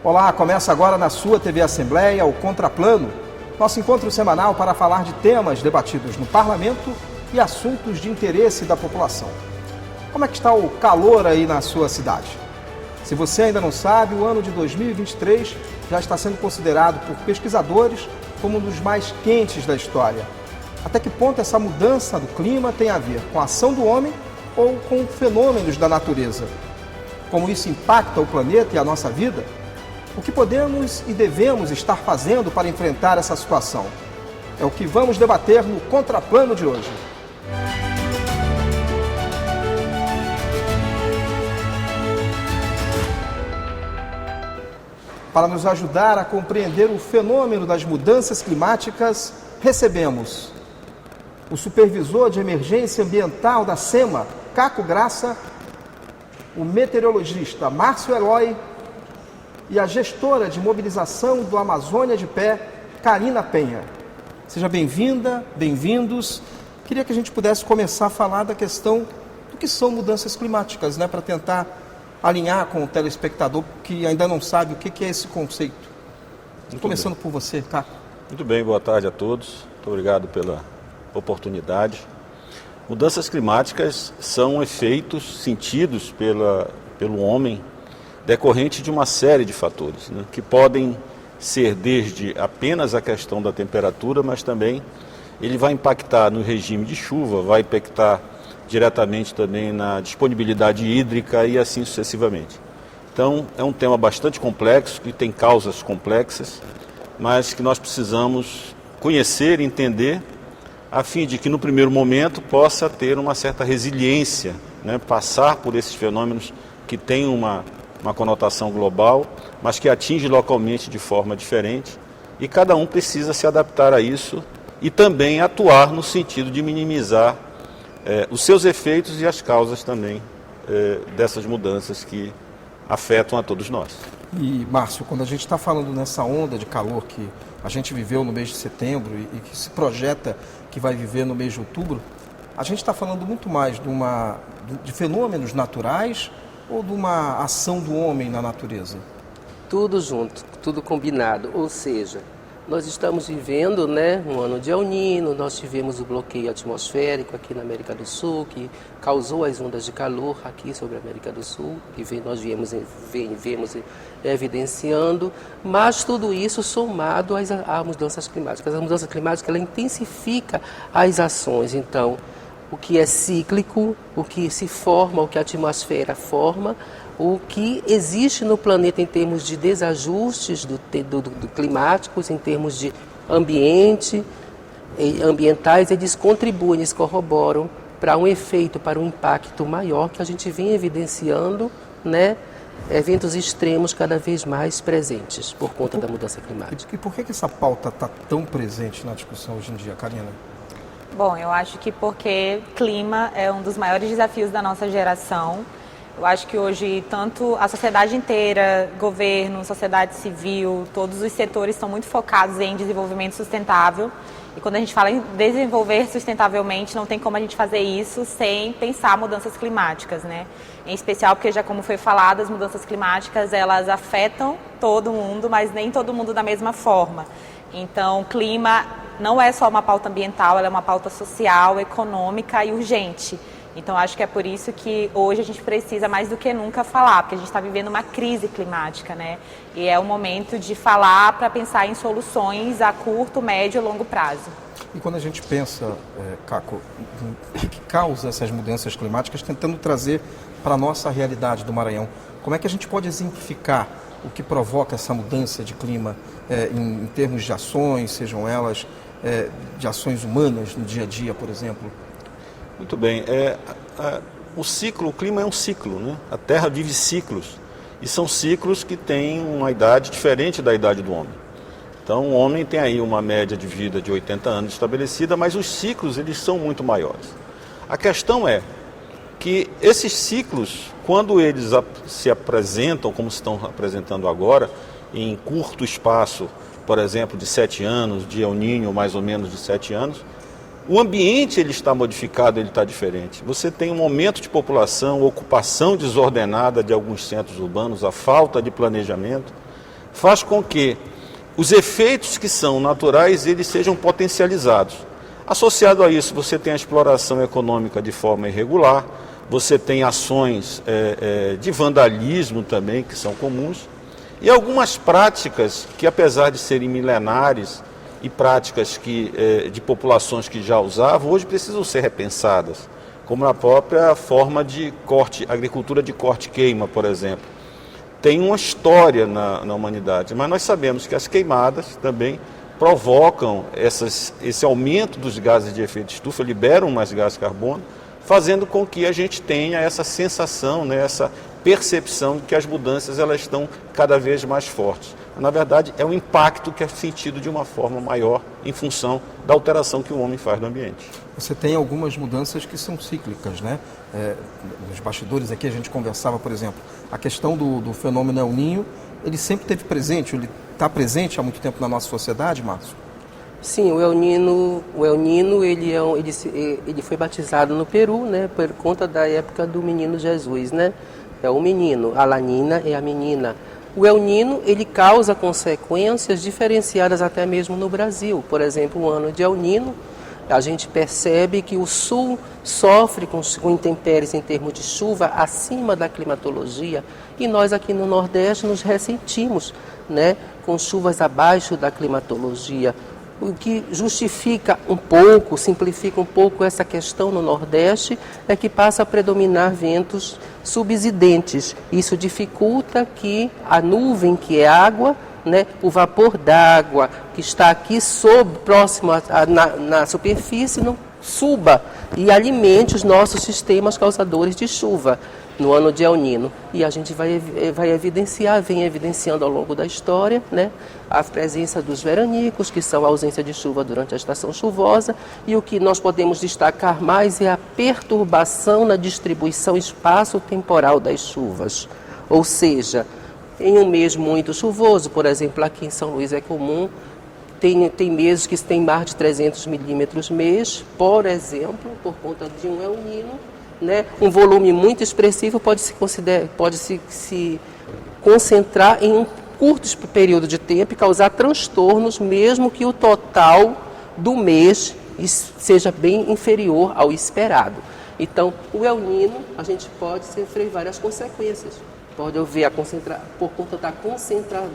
Olá, começa agora na sua TV Assembleia o Contraplano, nosso encontro semanal para falar de temas debatidos no Parlamento e assuntos de interesse da população. Como é que está o calor aí na sua cidade? Se você ainda não sabe, o ano de 2023 já está sendo considerado por pesquisadores como um dos mais quentes da história. Até que ponto essa mudança do clima tem a ver com a ação do homem ou com fenômenos da natureza? Como isso impacta o planeta e a nossa vida? O que podemos e devemos estar fazendo para enfrentar essa situação? É o que vamos debater no Contraplano de hoje. Para nos ajudar a compreender o fenômeno das mudanças climáticas, recebemos o supervisor de emergência ambiental da SEMA, Caco Graça, o meteorologista Márcio Eloy e a gestora de mobilização do Amazônia de Pé, Karina Penha. Seja bem-vinda, bem-vindos. Queria que a gente pudesse começar a falar da questão do que são mudanças climáticas, para tentar alinhar com o telespectador que ainda não sabe o que é esse conceito. Começando por você, Caco. Muito bem, boa tarde a todos. Muito obrigado pela oportunidade. Mudanças climáticas são efeitos sentidos pelo homem decorrente de uma série de fatores, que podem ser desde apenas a questão da temperatura, mas também ele vai impactar no regime de chuva, vai impactar diretamente também na disponibilidade hídrica e assim sucessivamente. Então, é um tema bastante complexo, que tem causas complexas, mas que nós precisamos conhecer e entender, a fim de que no primeiro momento possa ter uma certa resiliência, passar por esses fenômenos que têm uma conotação global, mas que atinge localmente de forma diferente, e cada um precisa se adaptar a isso e também atuar no sentido de minimizar os seus efeitos e as causas também dessas mudanças que afetam a todos nós. E, Márcio, quando a gente está falando nessa onda de calor que a gente viveu no mês de setembro e que se projeta que vai viver no mês de outubro, a gente está falando muito mais de fenômenos naturais ou de uma ação do homem na natureza? Tudo junto, tudo combinado, ou seja, nós estamos vivendo um ano de El Niño, nós tivemos o bloqueio atmosférico aqui na América do Sul, que causou as ondas de calor aqui sobre a América do Sul, que nós viemos evidenciando, mas tudo isso somado às mudanças climáticas. A mudança climática ela intensifica as ações, então, o que é cíclico, o que se forma, o que a atmosfera forma, o que existe no planeta em termos de desajustes climáticos, em termos de ambientais, eles contribuem, eles corroboram para um efeito, para um impacto maior que a gente vem evidenciando, eventos extremos cada vez mais presentes por conta da mudança climática. E por que essa pauta está tão presente na discussão hoje em dia, Karina? Bom, eu acho que porque clima é um dos maiores desafios da nossa geração. Eu acho que hoje tanto a sociedade inteira, governo, sociedade civil, todos os setores estão muito focados em desenvolvimento sustentável. E quando a gente fala em desenvolver sustentavelmente, não tem como a gente fazer isso sem pensar mudanças climáticas, Em especial porque, já como foi falado, as mudanças climáticas elas afetam todo mundo, mas nem todo mundo da mesma forma. Então, clima não é só uma pauta ambiental, ela é uma pauta social, econômica e urgente. Então, acho que é por isso que hoje a gente precisa mais do que nunca falar, porque a gente está vivendo uma crise climática, E é o momento de falar para pensar em soluções a curto, médio e longo prazo. E quando a gente pensa, Caco, o que causa essas mudanças climáticas, tentando trazer para a nossa realidade do Maranhão, como é que a gente pode exemplificar o que provoca essa mudança de clima em termos de ações, sejam elas de ações humanas no dia a dia, por exemplo? Muito bem. O clima é um ciclo, A Terra vive ciclos. E são ciclos que têm uma idade diferente da idade do homem. Então, o homem tem aí uma média de vida de 80 anos estabelecida, mas os ciclos eles são muito maiores. A questão é que esses ciclos, quando eles se apresentam, como se estão apresentando agora, em curto espaço, por exemplo, de 7 anos, de El Niño, mais ou menos de 7 anos, o ambiente ele está modificado, ele está diferente. Você tem um aumento de população, ocupação desordenada de alguns centros urbanos, a falta de planejamento. faz com que os efeitos que são naturais, eles sejam potencializados. Associado a isso, você tem a exploração econômica de forma irregular, você tem ações de vandalismo também, que são comuns, e algumas práticas que, apesar de serem milenares e práticas de populações que já usavam, hoje precisam ser repensadas, como a própria forma de corte, agricultura de corte-queima, por exemplo. Tem uma história na humanidade, mas nós sabemos que as queimadas também provocam esse aumento dos gases de efeito de estufa, liberam mais gás de carbono, fazendo com que a gente tenha essa sensação, né, essa percepção de que as mudanças elas estão cada vez mais fortes. Na verdade, é um impacto que é sentido de uma forma maior em função da alteração que o homem faz no ambiente. Você tem algumas mudanças que são cíclicas, né? Nos bastidores aqui a gente conversava, por exemplo, a questão do fenômeno El Niño, ele sempre esteve presente, ele está presente há muito tempo na nossa sociedade, Márcio? Sim, o El Niño ele foi batizado no Peru, né, por conta da época do menino Jesus, né? É o menino, a La Nina é a menina. O El Niño, ele causa consequências diferenciadas até mesmo no Brasil. Por exemplo, o ano de El Niño, a gente percebe que o Sul sofre com intempéries em termos de chuva acima da climatologia e nós aqui no Nordeste nos ressentimos, né, com chuvas abaixo da climatologia. O que justifica um pouco, simplifica um pouco essa questão no Nordeste é que passa a predominar ventos subsidentes. Isso dificulta que a nuvem, que é água, né, o vapor d'água que está aqui próximo na superfície, não suba e alimente os nossos sistemas causadores de chuva no ano de El Niño. E a gente vem evidenciando ao longo da história, né, a presença dos veranicos, que são a ausência de chuva durante a estação chuvosa, e o que nós podemos destacar mais é a perturbação na distribuição espaço-temporal das chuvas. Ou seja, em um mês muito chuvoso, por exemplo, aqui em São Luís é comum, tem meses que tem mais de 300 milímetros mês, por exemplo, por conta de um El Niño, né? Um volume muito expressivo pode se concentrar em um curto período de tempo e causar transtornos, mesmo que o total do mês seja bem inferior ao esperado. Então, o El Niño, a gente pode sofrer várias consequências. Pode haver por conta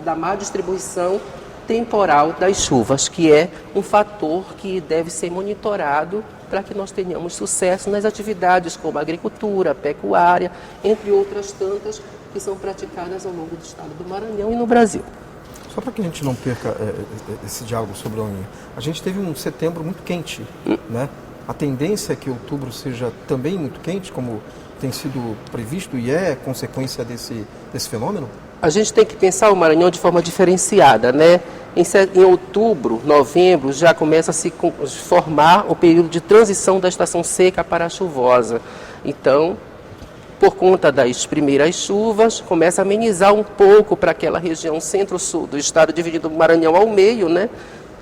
da má distribuição temporal das chuvas, que é um fator que deve ser monitorado para que nós tenhamos sucesso nas atividades como agricultura, pecuária, entre outras tantas que são praticadas ao longo do estado do Maranhão e no Brasil. Só para que a gente não perca esse diálogo sobre o El Niño, a gente teve um setembro muito quente, né? A tendência é que outubro seja também muito quente, como tem sido previsto e é consequência desse fenômeno? A gente tem que pensar o Maranhão de forma diferenciada, né? Em outubro, novembro, já começa a se formar o período de transição da estação seca para a chuvosa. Então, por conta das primeiras chuvas, começa a amenizar um pouco para aquela região centro-sul do estado, dividido o Maranhão ao meio, né?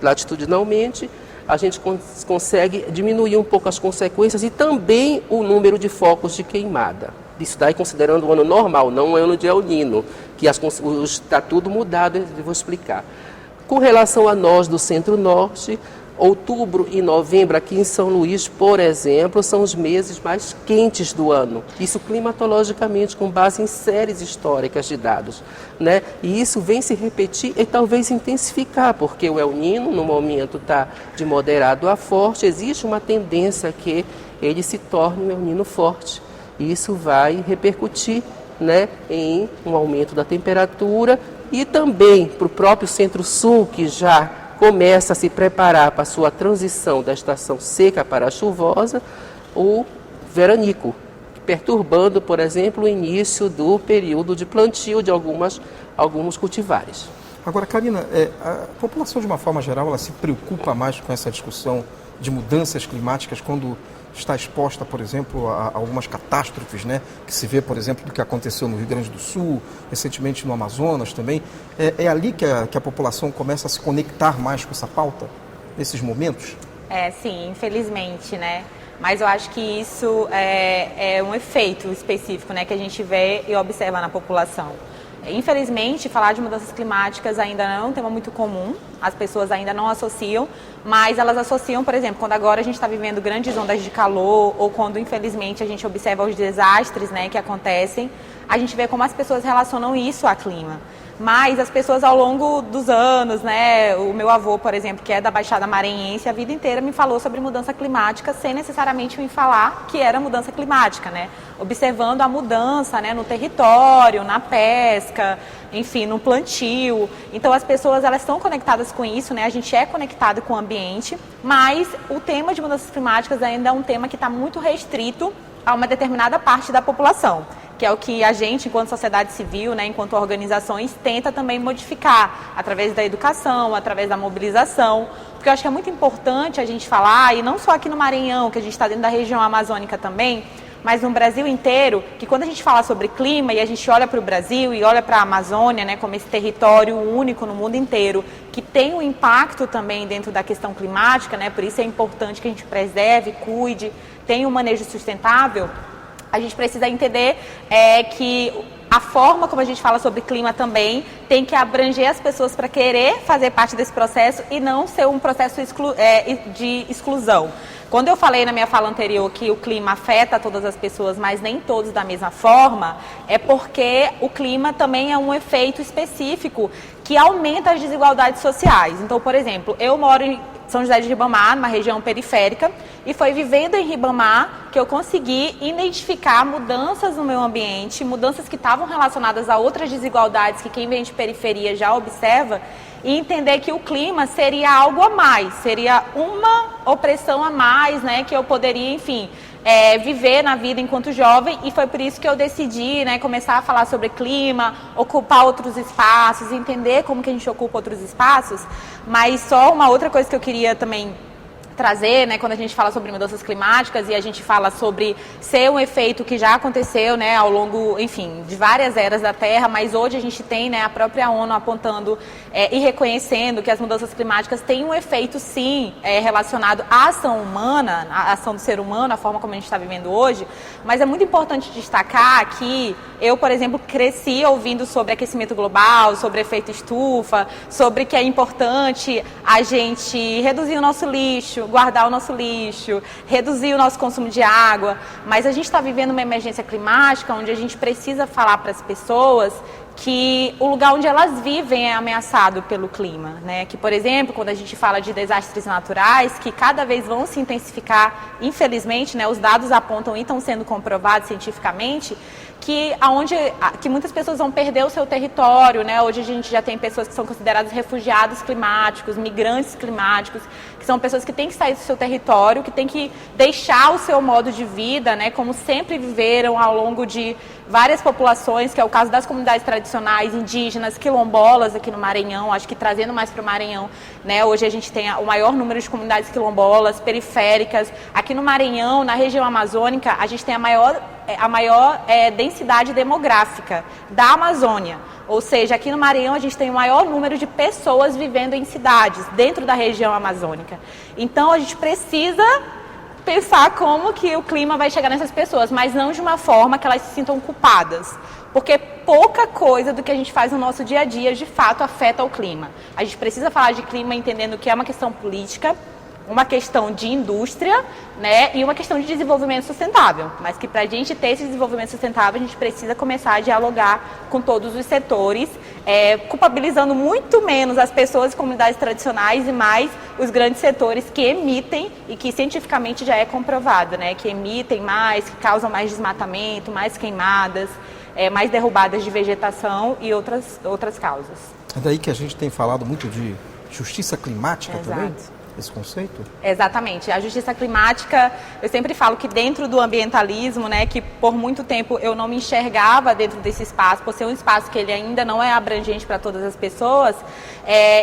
Latitudinalmente, a gente consegue diminuir um pouco as consequências e também o número de focos de queimada. Isso daí considerando o ano normal, não o ano de El Niño, que está tudo mudado, eu vou explicar. Com relação a nós do Centro-Norte, outubro e novembro aqui em São Luís, por exemplo, são os meses mais quentes do ano. Isso climatologicamente, com base em séries históricas de dados, né? E isso vem se repetir e talvez intensificar, porque o El Niño, no momento, está de moderado a forte. Existe uma tendência que ele se torne um El Niño forte. Isso vai repercutir, né, em um aumento da temperatura e também para o próprio Centro-Sul, que já começa a se preparar para a sua transição da estação seca para a chuvosa, o veranico, perturbando, por exemplo, o início do período de plantio de alguns cultivares. Agora, Karina, a população de uma forma geral, ela se preocupa mais com essa discussão de mudanças climáticas quando está exposta, por exemplo, a algumas catástrofes, né, que se vê, por exemplo, do que aconteceu no Rio Grande do Sul, recentemente no Amazonas também. É ali que a população começa a se conectar mais com essa pauta, nesses momentos? Sim, infelizmente, né? Mas eu acho que isso é um efeito específico, né, que a gente vê e observa na população. Infelizmente, falar de mudanças climáticas ainda não é um tema muito comum, as pessoas ainda não associam, mas elas associam, por exemplo, quando agora a gente está vivendo grandes ondas de calor, ou quando, infelizmente, a gente observa os desastres, né, que acontecem, a gente vê como as pessoas relacionam isso ao clima. Mas as pessoas ao longo dos anos, né, o meu avô, por exemplo, que é da Baixada Maranhense, a vida inteira me falou sobre mudança climática sem necessariamente me falar que era mudança climática, né? Observando a mudança, né, no território, na pesca, enfim, no plantio. Então as pessoas, elas estão conectadas com isso, né? A gente é conectado com o ambiente, mas o tema de mudanças climáticas ainda é um tema que está muito restrito a uma determinada parte da população, que é o que a gente, enquanto sociedade civil, né, enquanto organizações, tenta também modificar através da educação, através da mobilização, porque eu acho que é muito importante a gente falar, e não só aqui no Maranhão, que a gente está dentro da região amazônica também, mas no Brasil inteiro, que quando a gente fala sobre clima e a gente olha para o Brasil e olha para a Amazônia, né, como esse território único no mundo inteiro, que tem um impacto também dentro da questão climática, né, por isso é importante que a gente preserve, cuide, tenha um manejo sustentável. A gente precisa entender que a forma como a gente fala sobre clima também tem que abranger as pessoas para querer fazer parte desse processo e não ser um processo de exclusão. Quando eu falei na minha fala anterior que o clima afeta todas as pessoas, mas nem todos da mesma forma, é porque o clima também é um efeito específico que aumenta as desigualdades sociais. Então, por exemplo, eu moro em São José de Ribamar, numa região periférica, e foi vivendo em Ribamar que eu consegui identificar mudanças no meu ambiente, mudanças que estavam relacionadas a outras desigualdades que quem vem de periferia já observa, e entender que o clima seria algo a mais, seria uma opressão a mais, né, que eu poderia, enfim, viver na vida enquanto jovem, e foi por isso que eu decidi, né, começar a falar sobre clima, ocupar outros espaços, entender como que a gente ocupa outros espaços. Mas só uma outra coisa que eu queria também trazer, né, quando a gente fala sobre mudanças climáticas e a gente fala sobre ser um efeito que já aconteceu, né, ao longo, enfim, de várias eras da Terra, mas hoje a gente tem, né, a própria ONU apontando e reconhecendo que as mudanças climáticas têm um efeito, sim, relacionado à ação humana, à ação do ser humano, a forma como a gente está vivendo hoje, mas é muito importante destacar que eu, por exemplo, cresci ouvindo sobre aquecimento global, sobre efeito estufa, sobre que é importante a gente reduzir o nosso lixo, guardar o nosso lixo, reduzir o nosso consumo de água, mas a gente está vivendo uma emergência climática onde a gente precisa falar para as pessoas que o lugar onde elas vivem é ameaçado pelo clima, né? Que, por exemplo, quando a gente fala de desastres naturais, que cada vez vão se intensificar, infelizmente, né, os dados apontam e estão sendo comprovados cientificamente, que muitas pessoas vão perder o seu território, né? Hoje a gente já tem pessoas que são consideradas refugiados climáticos, migrantes climáticos, que são pessoas que têm que sair do seu território, que têm que deixar o seu modo de vida, né? Como sempre viveram ao longo de várias populações, que é o caso das comunidades tradicionais, indígenas, quilombolas aqui no Maranhão, acho que trazendo mais para o Maranhão, né? Hoje a gente tem o maior número de comunidades quilombolas, periféricas. Aqui no Maranhão, na região amazônica, a gente tem a maior densidade demográfica da Amazônia. Ou seja, aqui no Maranhão a gente tem o maior número de pessoas vivendo em cidades, dentro da região amazônica. Então a gente precisa pensar como que o clima vai chegar nessas pessoas, mas não de uma forma que elas se sintam culpadas. Porque pouca coisa do que a gente faz no nosso dia a dia, de fato, afeta o clima. A gente precisa falar de clima entendendo que é uma questão política, uma questão de indústria, né, e uma questão de desenvolvimento sustentável. Mas que para a gente ter esse desenvolvimento sustentável, a gente precisa começar a dialogar com todos os setores, culpabilizando muito menos as pessoas e comunidades tradicionais e mais os grandes setores que emitem e que cientificamente já é comprovado, né, que emitem mais, que causam mais desmatamento, mais queimadas, mais derrubadas de vegetação e outras causas. É daí que a gente tem falado muito de justiça climática. Exato. Também? Esse conceito? Exatamente. A justiça climática, eu sempre falo que dentro do ambientalismo, né, que por muito tempo eu não me enxergava dentro desse espaço, por ser um espaço que ele ainda não é abrangente para todas as pessoas,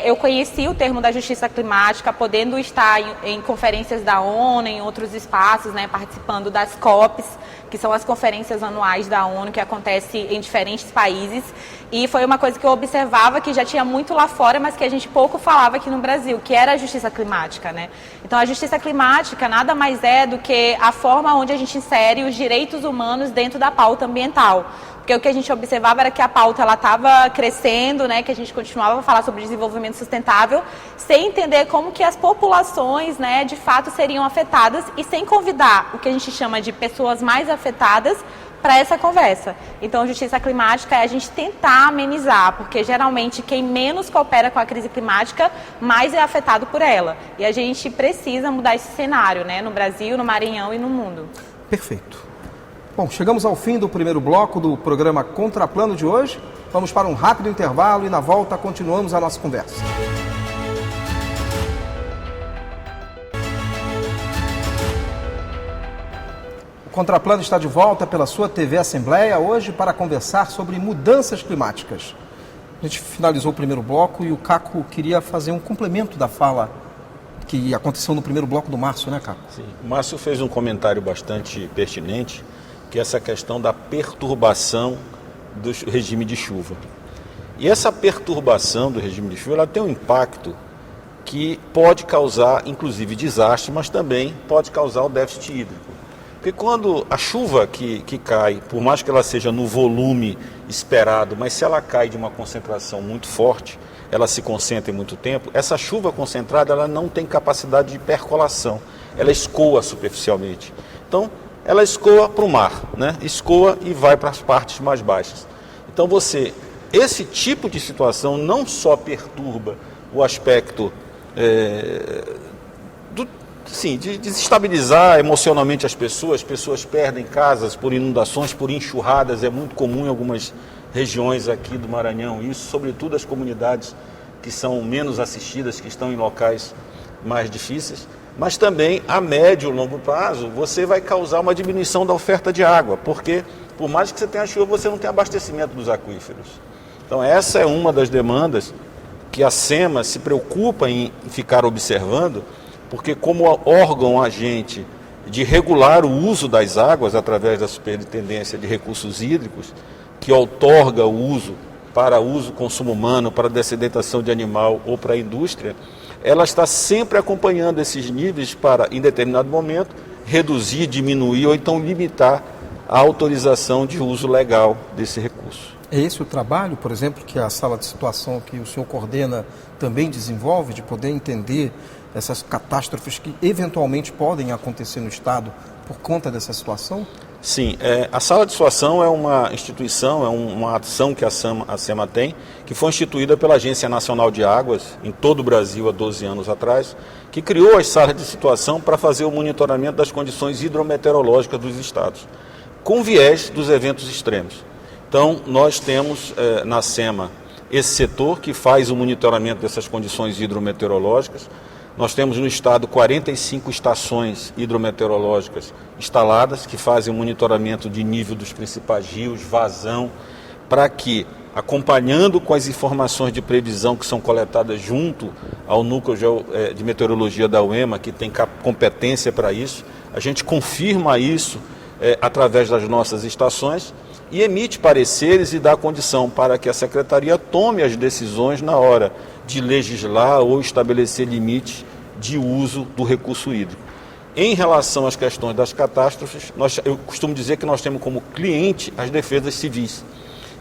eu conheci o termo da justiça climática, podendo estar em conferências da ONU, em outros espaços, né, participando das COPs, que são as conferências anuais da ONU, que acontecem em diferentes países, e foi uma coisa que eu observava que já tinha muito lá fora, mas que a gente pouco falava aqui no Brasil, que era a justiça climática, né? Então a justiça climática nada mais é do que a forma onde a gente insere os direitos humanos dentro da pauta ambiental. Porque o que a gente observava era que a pauta estava crescendo, né, que a gente continuava a falar sobre desenvolvimento sustentável, sem entender como que as populações, né, de fato seriam afetadas e sem convidar o que a gente chama de pessoas mais afetadas para essa conversa. Então, justiça climática é a gente tentar amenizar, porque geralmente quem menos coopera com a crise climática, mais é afetado por ela. E a gente precisa mudar esse cenário, né, no Brasil, no Maranhão e no mundo. Perfeito. Bom, chegamos ao fim do primeiro bloco do programa Contraplano de hoje. Vamos para um rápido intervalo e na volta continuamos a nossa conversa. O Contraplano está de volta pela sua TV Assembleia hoje para conversar sobre mudanças climáticas. A gente finalizou o primeiro bloco e o Caco queria fazer um complemento da fala que aconteceu no primeiro bloco do Márcio, né, Caco? Sim. O Márcio fez um comentário bastante pertinente, que é essa questão da perturbação do regime de chuva. E essa perturbação do regime de chuva, ela tem um impacto que pode causar, inclusive, desastre, mas também pode causar o déficit hídrico. Porque quando a chuva que cai, por mais que ela seja no volume esperado, mas se ela cai de uma concentração muito forte, ela se concentra em muito tempo, essa chuva concentrada ela não tem capacidade de percolação, ela escoa superficialmente. Então, ela escoa para o mar, né? Escoa e vai para as partes mais baixas. Então esse tipo de situação não só perturba o aspecto de desestabilizar emocionalmente as pessoas perdem casas por inundações, por enxurradas, é muito comum em algumas regiões aqui do Maranhão, isso sobretudo as comunidades que são menos assistidas, que estão em locais mais difíceis. Mas também, a médio e longo prazo, você vai causar uma diminuição da oferta de água, porque, por mais que você tenha chuva, você não tem abastecimento dos aquíferos. Então, essa é uma das demandas que a SEMA se preocupa em ficar observando, porque como órgão agente de regular o uso das águas através da Superintendência de Recursos Hídricos, que outorga o uso para uso, consumo humano, para dessedentação de animal ou para a indústria, ela está sempre acompanhando esses níveis para, em determinado momento, reduzir, diminuir ou então limitar a autorização de uso legal desse recurso. É esse o trabalho, por exemplo, que a sala de situação que o senhor coordena também desenvolve, de poder entender essas catástrofes que eventualmente podem acontecer no Estado por conta dessa situação? Sim, a sala de situação é uma instituição, é uma ação que a SEMA tem, que foi instituída pela Agência Nacional de Águas, em todo o Brasil há 12 anos atrás, que criou as salas de situação para fazer o monitoramento das condições hidrometeorológicas dos estados, com viés dos eventos extremos. Então, nós temos na SEMA esse setor que faz o monitoramento dessas condições hidrometeorológicas. Nós temos no estado 45 estações hidrometeorológicas instaladas que fazem o monitoramento de nível dos principais rios, vazão, para que, acompanhando com as informações de previsão que são coletadas junto ao Núcleo de Meteorologia da UEMA, que tem competência para isso, a gente confirma isso através das nossas estações e emite pareceres e dá condição para que a Secretaria tome as decisões na hora de legislar ou estabelecer limites de uso do recurso hídrico. Em relação às questões das catástrofes, eu costumo dizer que nós temos como cliente as defesas civis.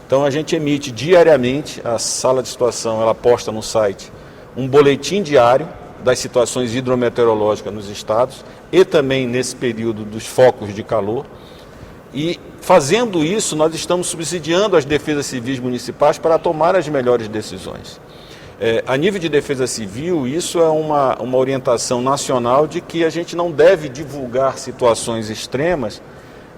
Então a gente emite diariamente, a sala de situação ela posta no site um boletim diário das situações hidrometeorológicas nos estados e também nesse período dos focos de calor. E fazendo isso, nós estamos subsidiando as defesas civis municipais para tomar as melhores decisões. A nível de defesa civil, isso é uma orientação nacional de que a gente não deve divulgar situações extremas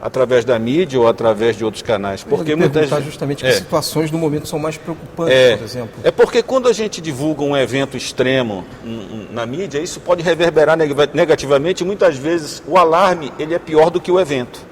através da mídia ou através de outros canais. Porque muitas vezes justamente que situações no momento são mais preocupantes, por exemplo. É porque quando a gente divulga um evento extremo na mídia, isso pode reverberar negativamente e muitas vezes o alarme ele é pior do que o evento.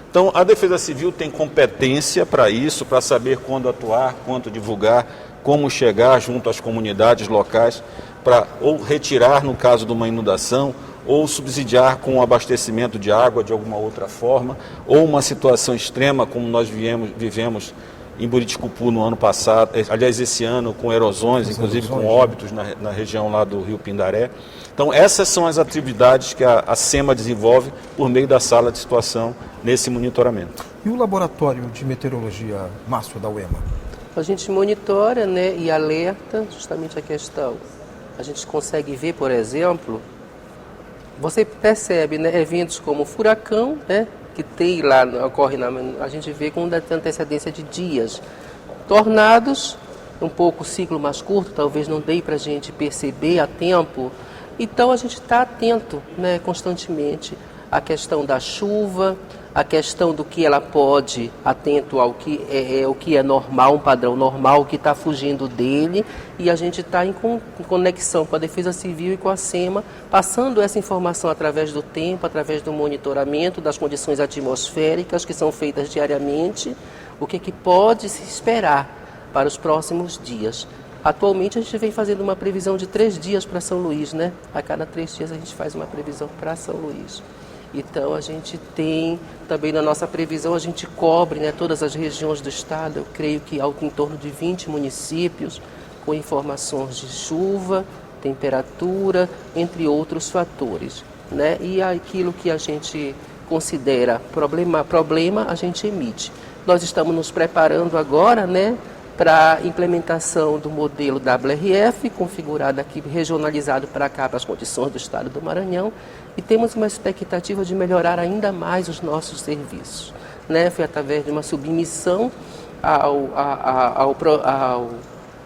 Então, a Defesa Civil tem competência para isso, para saber quando atuar, quando divulgar, como chegar junto às comunidades locais para ou retirar no caso de uma inundação, ou subsidiar com o abastecimento de água de alguma outra forma, ou uma situação extrema como nós vivemos em Buriticupu no ano passado, aliás, esse ano, com erosões, inclusive com óbitos na região lá do Rio Pindaré. Então, essas são as atividades que a SEMA desenvolve por meio da sala de situação nesse monitoramento. E o laboratório de meteorologia, Márcio, da UEMA? A gente monitora, né, e alerta justamente a questão. A gente consegue ver, por exemplo, você percebe, né, eventos como furacão, né, que tem lá, a gente vê com antecedência de dias. Tornados, um pouco ciclo mais curto, talvez não dê para a gente perceber a tempo. Então a gente está atento, né, constantemente à questão da chuva, a questão do que ela pode, atento ao que o que é normal, um padrão normal, o que está fugindo dele, e a gente está em conexão com a Defesa Civil e com a SEMA, passando essa informação através do tempo, através do monitoramento das condições atmosféricas que são feitas diariamente, o que pode se esperar para os próximos dias. Atualmente a gente vem fazendo uma previsão de 3 dias para São Luís, né? A cada 3 dias a gente faz uma previsão para São Luís. Então a gente tem também na nossa previsão, a gente cobre, né, todas as regiões do estado, eu creio que em torno de 20 municípios, com informações de chuva, temperatura, entre outros fatores, né? E aquilo que a gente considera problema a gente emite. Nós estamos nos preparando agora, né, para a implementação do modelo WRF, configurado aqui, regionalizado para cá, para as condições do estado do Maranhão, e temos uma expectativa de melhorar ainda mais os nossos serviços, né? Foi através de uma submissão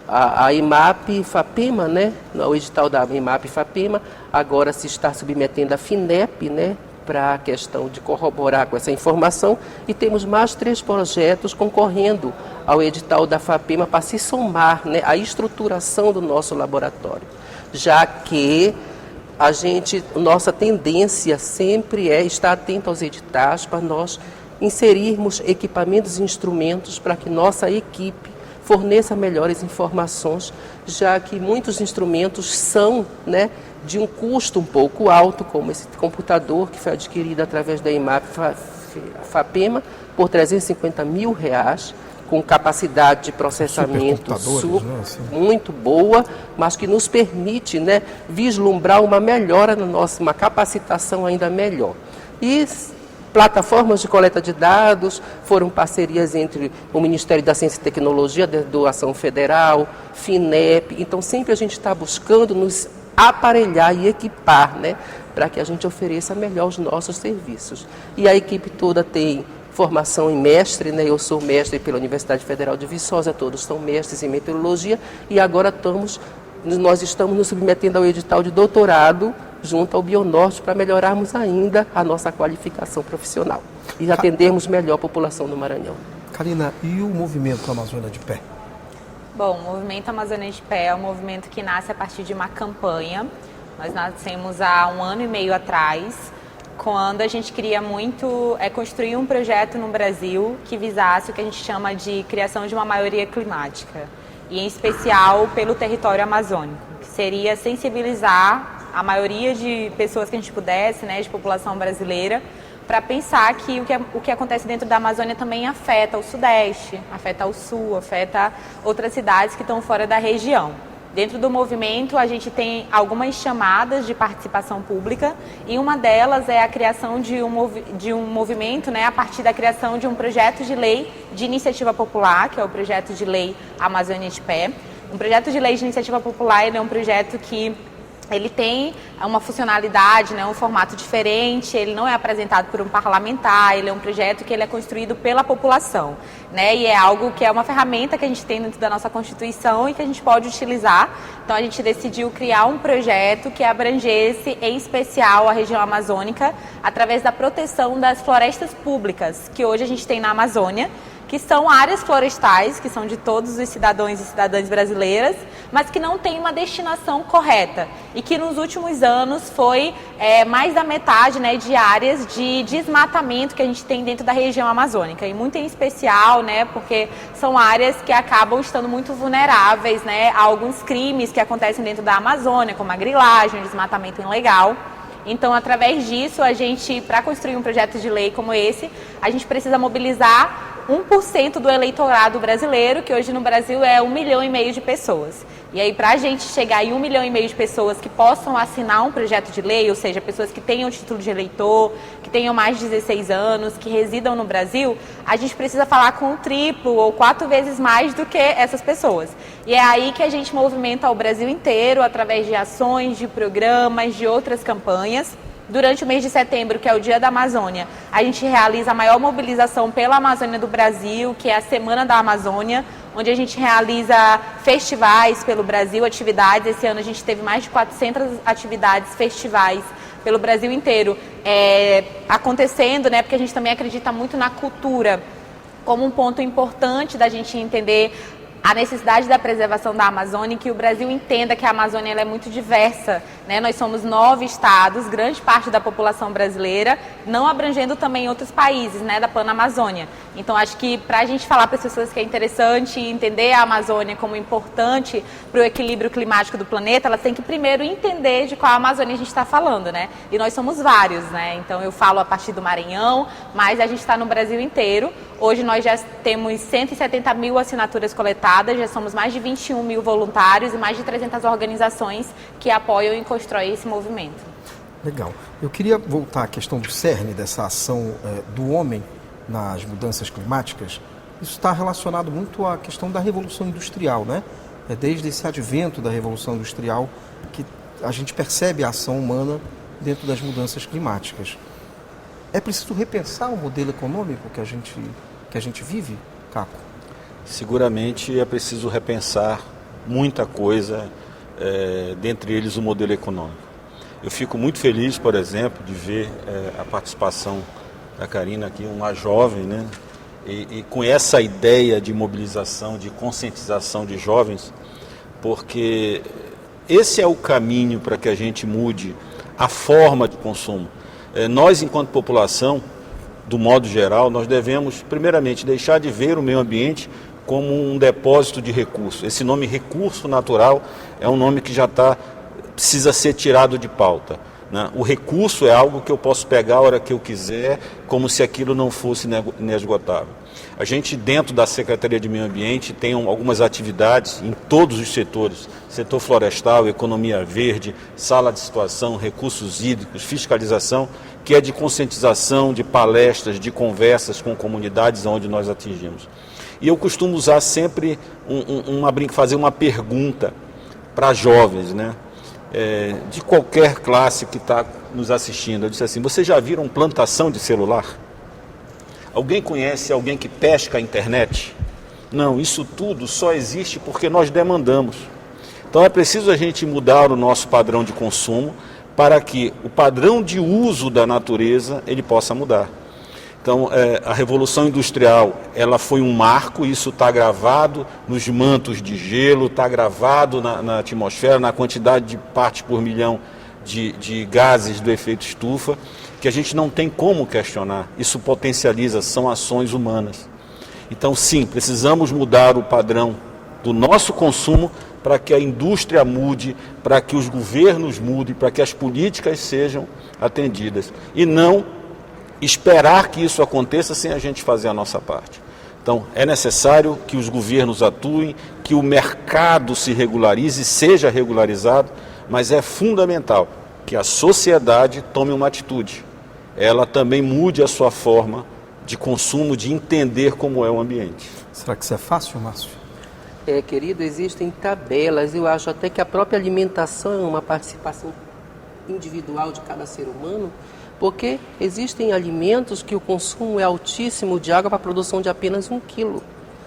a IMAP-FAPEMA, né? O edital da IMAP-FAPEMA, agora se está submetendo a FINEP, né, para a questão de corroborar com essa informação, e temos mais 3 projetos concorrendo ao edital da FAPEMA para se somar, né, à estruturação do nosso laboratório, já que nossa tendência sempre é estar atento aos editais para nós inserirmos equipamentos e instrumentos para que nossa equipe forneça melhores informações, já que muitos instrumentos são, né, de um custo um pouco alto, como esse computador que foi adquirido através da IMAP-FAPEMA por R$350 mil, com capacidade de processamento muito boa, mas que nos permite, né, vislumbrar uma melhora na nossa, uma capacitação ainda melhor. E plataformas de coleta de dados foram parcerias entre o Ministério da Ciência e Tecnologia, da Doação Federal, FINEP. Então sempre a gente está buscando nos aparelhar e equipar, né, para que a gente ofereça melhor os nossos serviços. E a equipe toda tem formação em mestre, né? Eu sou mestre pela Universidade Federal de Viçosa, todos são mestres em meteorologia, e agora nós estamos nos submetendo ao edital de doutorado junto ao Bionorte para melhorarmos ainda a nossa qualificação profissional e atendermos melhor a população do Maranhão. Karina, e o movimento Amazônia de Pé? Bom, o Movimento Amazônia de Pé é um movimento que nasce a partir de uma campanha. Nós nascemos há 1 ano e meio atrás, quando a gente queria muito construir um projeto no Brasil que visasse o que a gente chama de criação de uma maioria climática, e em especial pelo território amazônico, que seria sensibilizar a maioria de pessoas que a gente pudesse, né, de população brasileira, para pensar que o que acontece dentro da Amazônia também afeta o Sudeste, afeta o Sul, afeta outras cidades que estão fora da região. Dentro do movimento, a gente tem algumas chamadas de participação pública, e uma delas é a criação de um movimento, né, a partir da criação de um projeto de lei de iniciativa popular, que é o projeto de lei Amazônia de Pé. Um projeto de lei de iniciativa popular, ele é um projeto que ele tem uma funcionalidade, né, um formato diferente, ele não é apresentado por um parlamentar, ele é um projeto que ele é construído pela população, né, e é algo que é uma ferramenta que a gente tem dentro da nossa Constituição e que a gente pode utilizar. Então a gente decidiu criar um projeto que abrangesse, em especial, a região amazônica, através da proteção das florestas públicas, que hoje a gente tem na Amazônia, que são áreas florestais, que são de todos os cidadãos e cidadãs brasileiras, mas que não tem uma destinação correta, e que nos últimos anos foi mais da metade, né, de áreas de desmatamento que a gente tem dentro da região amazônica, e muito em especial, né, porque são áreas que acabam estando muito vulneráveis, né, a alguns crimes que acontecem dentro da Amazônia, como a grilagem, o desmatamento ilegal. Então, através disso, a gente, para construir um projeto de lei como esse, a gente precisa mobilizar 1% do eleitorado brasileiro, que hoje no Brasil é 1,5 milhão de pessoas. E aí, para a gente chegar em 1,5 milhão de pessoas que possam assinar um projeto de lei, ou seja, pessoas que tenham título de eleitor, que tenham mais de 16 anos, que residam no Brasil, a gente precisa falar com o triplo ou 4 vezes mais do que essas pessoas. E é aí que a gente movimenta o Brasil inteiro, através de ações, de programas, de outras campanhas. Durante o mês de setembro, que é o Dia da Amazônia, a gente realiza a maior mobilização pela Amazônia do Brasil, que é a Semana da Amazônia, onde a gente realiza festivais pelo Brasil, atividades. Esse ano a gente teve mais de 400 atividades, festivais pelo Brasil inteiro acontecendo, né? Porque a gente também acredita muito na cultura como um ponto importante da gente entender a necessidade da preservação da Amazônia, e que o Brasil entenda que a Amazônia ela é muito diversa, né? Nós somos 9 estados, grande parte da população brasileira, não abrangendo também outros países, né, da Panamazônia. Então, acho que para a gente falar para as pessoas que é interessante entender a Amazônia como importante para o equilíbrio climático do planeta, elas têm que primeiro entender de qual Amazônia a gente está falando, né? E nós somos vários, né? Então, eu falo a partir do Maranhão, mas a gente está no Brasil inteiro. Hoje nós já temos 170 mil assinaturas coletadas, já somos mais de 21 mil voluntários e mais de 300 organizações que apoiam e constroem esse movimento. Legal. Eu queria voltar à questão do cerne dessa ação do homem nas mudanças climáticas. Isso está relacionado muito à questão da Revolução Industrial, né? É desde esse advento da Revolução Industrial que a gente percebe a ação humana dentro das mudanças climáticas. É preciso repensar o modelo econômico que a gente vive, Caco? Seguramente é preciso repensar muita coisa, dentre eles o modelo econômico. Eu fico muito feliz, por exemplo, de ver a participação da Karina aqui, uma jovem, né? E com essa ideia de mobilização, de conscientização de jovens, porque esse é o caminho para que a gente mude a forma de consumo. Nós, enquanto população, do modo geral, nós devemos, primeiramente, deixar de ver o meio ambiente como um depósito de recursos. Esse nome recurso natural é um nome que já precisa ser tirado de pauta, né? O recurso é algo que eu posso pegar a hora que eu quiser, como se aquilo não fosse inesgotável. A gente, dentro da Secretaria de Meio Ambiente, tem algumas atividades em todos os setores: setor florestal, economia verde, sala de situação, recursos hídricos, fiscalização, que é de conscientização, de palestras, de conversas com comunidades onde nós atingimos. E eu costumo usar sempre fazer uma pergunta para jovens, né? De qualquer classe que está nos assistindo. Eu disse assim: vocês já viram plantação de celular? Alguém conhece alguém que pesca a internet? Não, isso tudo só existe porque nós demandamos. Então é preciso a gente mudar o nosso padrão de consumo para que o padrão de uso da natureza ele possa mudar. Então a Revolução Industrial ela foi um marco, isso está gravado nos mantos de gelo, está gravado na atmosfera, na quantidade de partes por milhão de gases do efeito estufa, que a gente não tem como questionar. Isso potencializa, são ações humanas. Então, sim, precisamos mudar o padrão do nosso consumo para que a indústria mude, para que os governos mudem, para que as políticas sejam atendidas. E não esperar que isso aconteça sem a gente fazer a nossa parte. Então, é necessário que os governos atuem, que o mercado se regularize, seja regularizado, mas é fundamental que a sociedade tome uma atitude. Ela também mude a sua forma de consumo, de entender como é o ambiente. Será que isso é fácil, Márcio? Querido, existem tabelas. Eu acho até que a própria alimentação é uma participação individual de cada ser humano, porque existem alimentos que o consumo é altíssimo de água para a produção de apenas 1 quilo.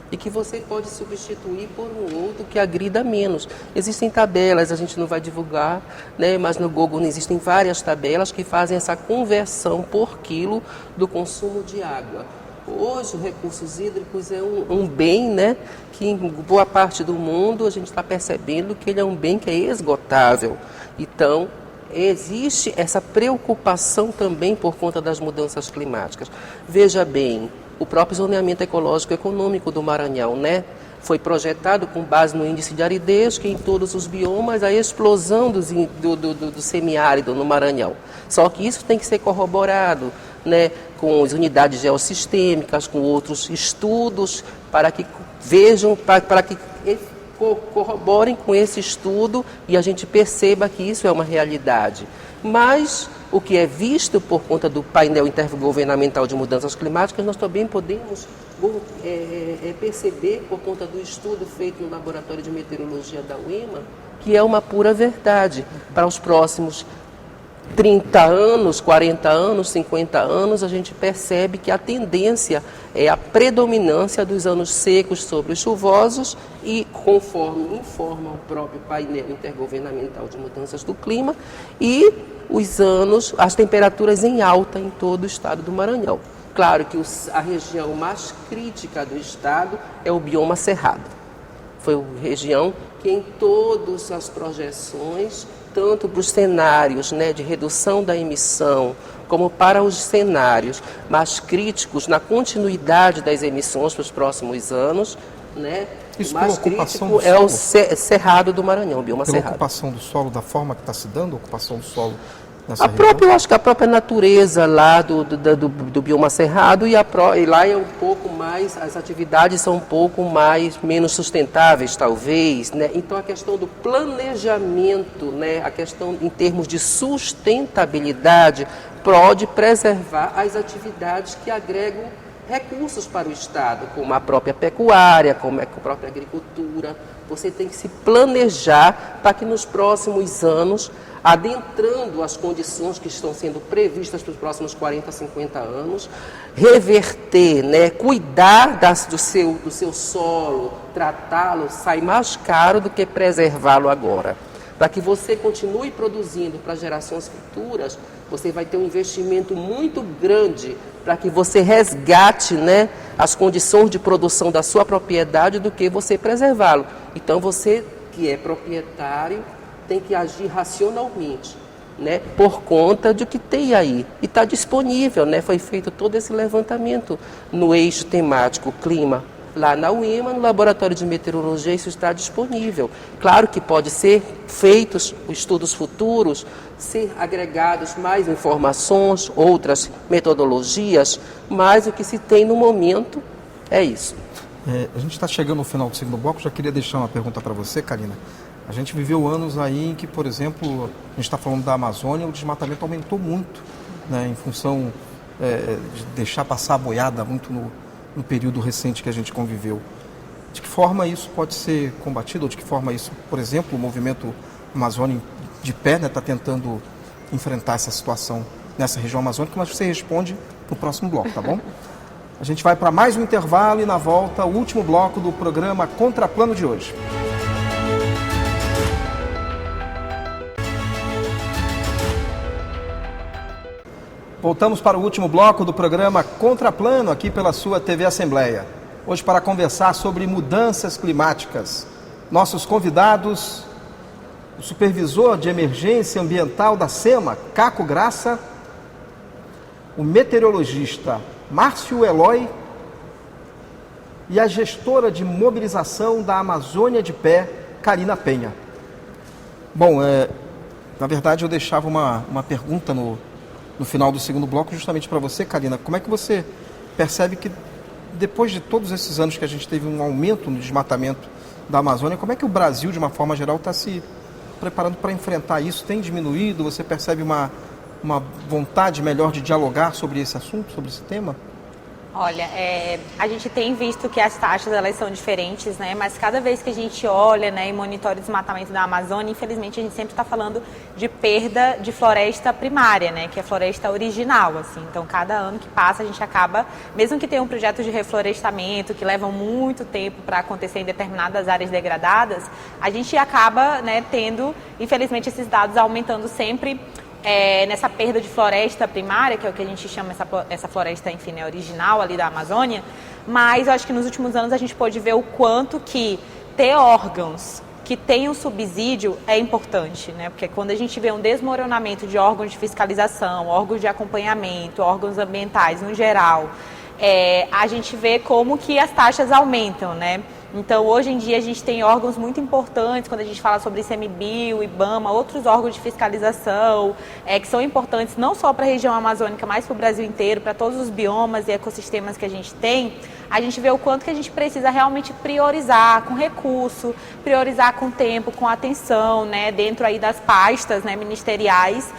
E que você pode substituir por um outro que agrida menos. Existem tabelas, a gente não vai divulgar, né? Mas no Google existem várias tabelas que fazem essa conversão por quilo do consumo de água. Hoje, os recursos hídricos é um bem, né? Que em boa parte do mundo a gente está percebendo que ele é um bem que é esgotável. Então, existe essa preocupação também por conta das mudanças climáticas. Veja bem, o próprio zoneamento ecológico econômico do Maranhão, né? Foi projetado com base no índice de aridez, que em todos os biomas, a explosão do semiárido no Maranhão. Só que isso tem que ser corroborado, né? com as unidades geossistêmicas, com outros estudos, para que vejam, para que corroborem com esse estudo e a gente perceba que isso é uma realidade. Mas o que é visto por conta do painel intergovernamental de mudanças climáticas, nós também podemos perceber, por conta do estudo feito no Laboratório de Meteorologia da UEMA, que é uma pura verdade. Para os próximos 30 anos, 40 anos, 50 anos, a gente percebe que a tendência é a predominância dos anos secos sobre os chuvosos e, conforme informa o próprio painel intergovernamental de mudanças do clima, e as temperaturas em alta em todo o estado do Maranhão. Claro que a região mais crítica do estado é o bioma cerrado. Foi a região que em todas as projeções, tanto para os cenários, né, de redução da emissão, como para os cenários mais críticos na continuidade das emissões para os próximos anos, né, isso o mais crítico é o Cerrado do Maranhão, o bioma pela cerrado. Ocupação do solo, da forma que está se dando, a ocupação do solo nessa região? Eu acho que a própria natureza lá do bioma cerrado e lá é um pouco mais, as atividades são um pouco menos sustentáveis, talvez, né? Então a questão do planejamento, né? A questão em termos de sustentabilidade pode preservar as atividades que agregam recursos para o Estado, como a própria pecuária, como a própria agricultura. Você tem que se planejar para que nos próximos anos, adentrando as condições que estão sendo previstas para os próximos 40, 50 anos, reverter, né, cuidar do seu solo, tratá-lo, sai mais caro do que preservá-lo agora. Para que você continue produzindo para gerações futuras, você vai ter um investimento muito grande para que você resgate, né, as condições de produção da sua propriedade do que você preservá-lo. Então você que é proprietário tem que agir racionalmente, né, por conta de que tem aí. E está disponível, né, foi feito todo esse levantamento no eixo temático clima. Lá na UEMA, no Laboratório de Meteorologia, isso está disponível. Claro que pode ser feitos estudos futuros, ser agregados mais informações, outras metodologias, mas o que se tem no momento é isso. A gente está chegando no final do segundo bloco, já queria deixar uma pergunta para você, Karina. A gente viveu anos aí em que, por exemplo, a gente está falando da Amazônia, o desmatamento aumentou muito, né, em função de deixar passar a boiada muito no período recente que a gente conviveu. De que forma isso pode ser combatido, ou de que forma isso, por exemplo, o movimento Amazônia de Pé está tentando enfrentar essa situação nessa região amazônica, mas você responde no próximo bloco, tá bom? A gente vai para mais um intervalo e na volta o último bloco do programa Contraplano de hoje. Voltamos para o último bloco do programa Contraplano, aqui pela sua TV Assembleia. Hoje para conversar sobre mudanças climáticas. Nossos convidados, o supervisor de emergência ambiental da SEMA, Caco Graça, o meteorologista Márcio Eloy e a gestora de mobilização da Amazônia de Pé, Karina Penha. Bom, na verdade eu deixava uma pergunta no final do segundo bloco, justamente para você, Karina. Como é que você percebe que, depois de todos esses anos que a gente teve um aumento no desmatamento da Amazônia, como é que o Brasil, de uma forma geral, está se preparando para enfrentar isso? Tem diminuído? Você percebe uma vontade melhor de dialogar sobre esse assunto, sobre esse tema? Olha, a gente tem visto que as taxas elas são diferentes, né? Mas cada vez que a gente olha, né, e monitora o desmatamento da Amazônia, infelizmente a gente sempre está falando de perda de floresta primária, né? Que é floresta original, assim. Então, cada ano que passa a gente acaba, mesmo que tenha um projeto de reflorestamento que levam muito tempo para acontecer em determinadas áreas degradadas, a gente acaba, né, tendo, infelizmente, esses dados aumentando sempre. Nessa perda de floresta primária, que é o que a gente chama essa floresta, enfim, né, original ali da Amazônia, mas eu acho que nos últimos anos a gente pôde ver o quanto que ter órgãos que tenham subsídio é importante, né? Porque quando a gente vê um desmoronamento de órgãos de fiscalização, órgãos de acompanhamento, órgãos ambientais no geral, a gente vê como que as taxas aumentam, né? Então, hoje em dia, a gente tem órgãos muito importantes, quando a gente fala sobre ICMBio, IBAMA, outros órgãos de fiscalização, que são importantes não só para a região amazônica, mas para o Brasil inteiro, para todos os biomas e ecossistemas que a gente tem. A gente vê o quanto que a gente precisa realmente priorizar com recurso, priorizar com tempo, com atenção, né, dentro aí das pastas, né, ministeriais,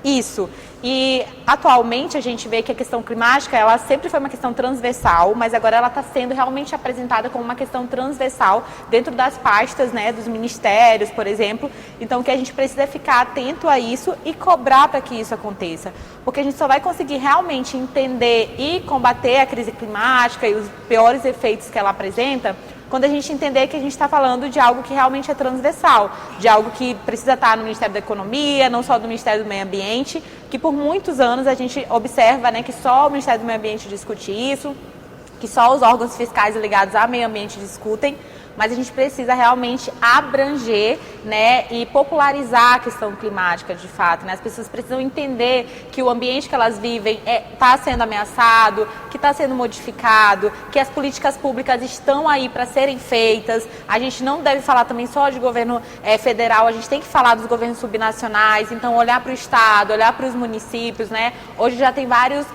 isso. E atualmente a gente vê que a questão climática, ela sempre foi uma questão transversal, mas agora ela está sendo realmente apresentada como uma questão transversal dentro das pastas, né, dos ministérios, por exemplo. Então, o que a gente precisa é ficar atento a isso e cobrar para que isso aconteça. Porque a gente só vai conseguir realmente entender e combater a crise climática e os piores efeitos que ela apresenta quando a gente entender que a gente está falando de algo que realmente é transversal, de algo que precisa estar no Ministério da Economia, não só do Ministério do Meio Ambiente, que por muitos anos a gente observa, né, que só o Ministério do Meio Ambiente discute isso, que só os órgãos fiscais ligados ao meio ambiente discutem, mas a gente precisa realmente abranger, né, e popularizar a questão climática de fato, né? As pessoas precisam entender que o ambiente que elas vivem está sendo ameaçado, que está sendo modificado, que as políticas públicas estão aí para serem feitas. A gente não deve falar também só de governo federal, a gente tem que falar dos governos subnacionais, então olhar para o estado, olhar para os municípios, né? Hoje já tem vários